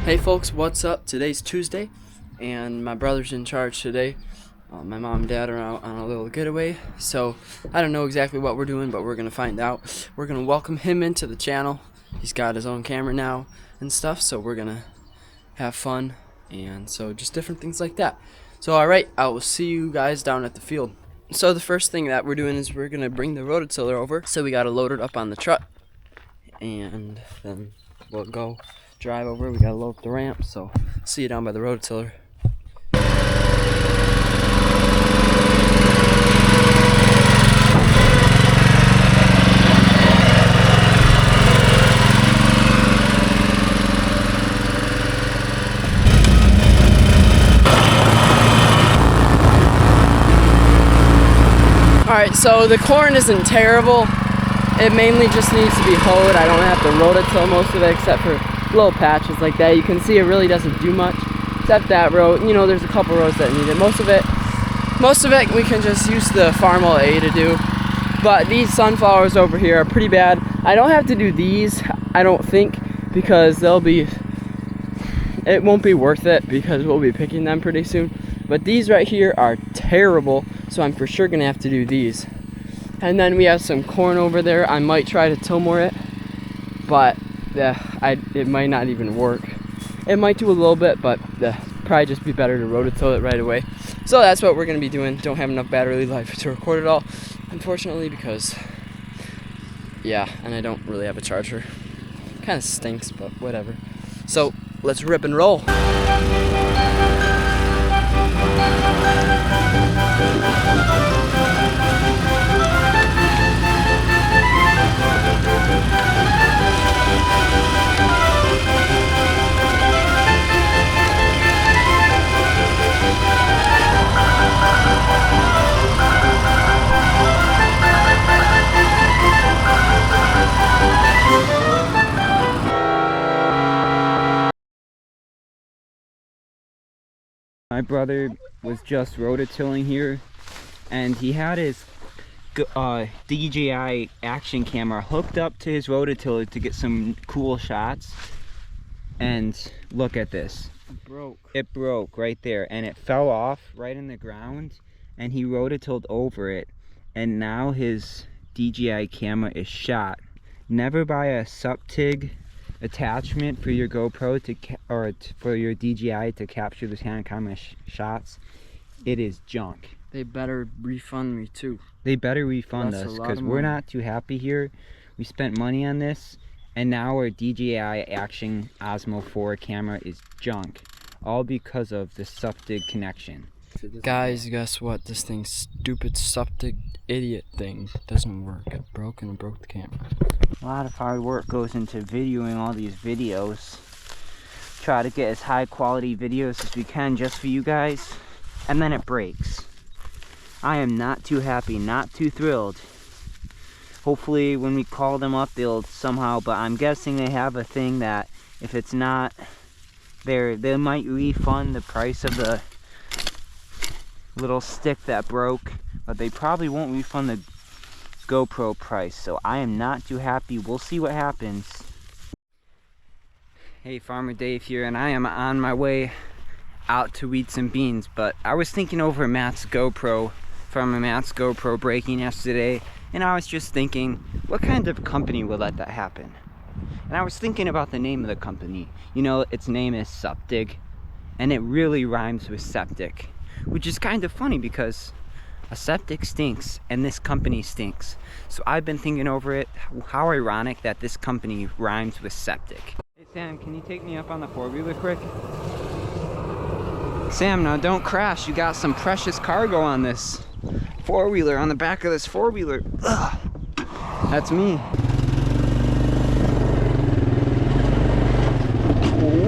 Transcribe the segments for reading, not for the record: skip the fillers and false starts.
Hey folks, what's up? Today's Tuesday and my brother's in charge today. My mom and dad are out on a little getaway, so I don't know exactly what we're doing, but we're going to find out. We're going to welcome him into the channel. He's got his own camera now and stuff, so we're going to have fun, and so just different things like that. So alright, I will see you guys down at the field. So the first thing that we're doing is we're going to bring the rototiller over, so we got to load it up on the truck, and then we'll go drive over. We gotta load up the ramp, so see you down by the rototiller. Alright, so the corn isn't terrible. It mainly just needs to be hoed. I don't have to rototill most of it except for little patches like that. You can see it really doesn't do much except that row. You know, there's a couple rows that need it. Most of it we can just use the Farmall A to do. But these sunflowers over here are pretty bad. I don't have to do these, I don't think, because it won't be worth it because we'll be picking them pretty soon. But these right here are terrible, so I'm for sure gonna have to do these. And then we have some corn over there. I might try to tillmore it, but it might not even work. It might do a little bit, but probably just be better to rototill it right away. So that's what we're going to be doing. Don't have enough battery life to record it all, unfortunately, because, yeah, and I don't really have a charger. Kind of stinks, but whatever. So let's rip and roll. My brother was just rototilling here, and he had his DJI action camera hooked up to his rototiller to get some cool shots. And look at this. It broke right there, and it fell off right in the ground, and he rototilled over it, and now his DJI camera is shot. Never buy a SupTig attachment for your GoPro for your DJI to capture this kind of camera shots. It is junk. They better refund me too. They better refund us, because we're not too happy here. We spent money on this, and now our DJI Action Osmo 4 camera is junk, all because of the SupTig connection. Guys, guess what? This stupid SupTig idiot thing doesn't work. It broke and it broke the camera. A lot of hard work goes into videoing all these videos. Try to get as high quality videos as we can just for you guys, and then it breaks. I am not too happy, not too thrilled. Hopefully when we call them up they'll somehow, but I'm guessing they have a thing that if it's not there, they might refund the price of the little stick that broke, but they probably won't refund the GoPro price. So I am not too happy. We'll see what happens. Hey, Farmer Dave here, and I am on my way out to weed some beans. But I was thinking over Farmer Matt's GoPro breaking yesterday, and I was just thinking, what kind of company will let that happen? And I was thinking about the name of the company. You know, its name is SupTig, and it really rhymes with septic, which is kind of funny because a septic stinks and this company stinks. So I've been thinking over it, how ironic that this company rhymes with septic. Hey Sam, can you take me up on the four-wheeler quick? Sam, now don't crash. You got some precious cargo on this four-wheeler, on the back of this four-wheeler. Ugh. That's me.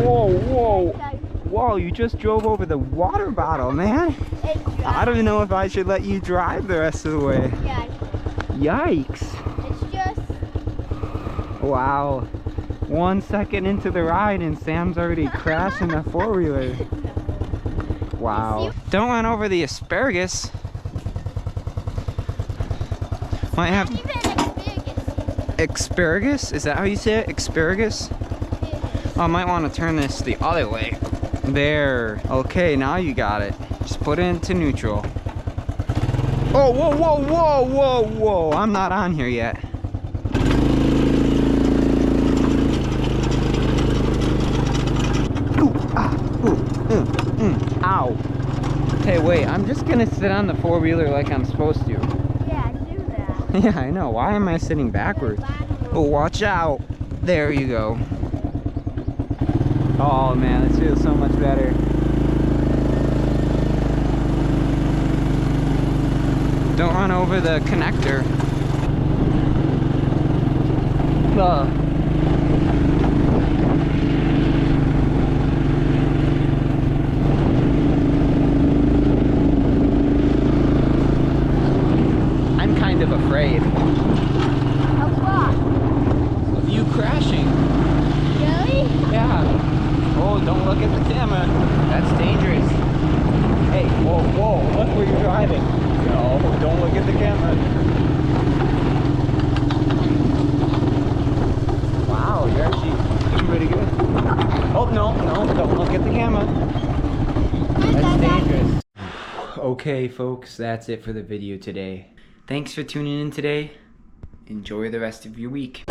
Whoa, whoa. Whoa, you just drove over the water bottle, man. I don't even know if I should let you drive the rest of the way. Yeah. Yikes. It's just... Wow. 1 second into the ride and Sam's already crashing the four-wheeler. Wow. Don't run over the asparagus. Might have... Not even asparagus. Asparagus? Is that how you say it? Asparagus? I might want to turn this the other way. There. Okay, now you got it. Just put it into neutral. Oh, whoa, whoa, whoa, whoa, whoa. I'm not on here yet. Ooh, ah, ooh, ow. Hey, wait, I'm just gonna sit on the four-wheeler like I'm supposed to. Yeah, do that. Yeah, I know. Why am I sitting backwards? Oh, watch out. There you go. Oh, man, this feels so much better. Don't run over the connector. I'm kind of afraid Of what? of you crashing. Really? Yeah. Oh, don't look at the camera. That's dangerous. Hey, whoa, whoa, look where you're driving. No, don't look at the camera. Wow, you're actually doing pretty good. Oh, no, no, don't look at the camera. That's dangerous. Okay, folks, that's it for the video today. Thanks for tuning in today. Enjoy the rest of your week.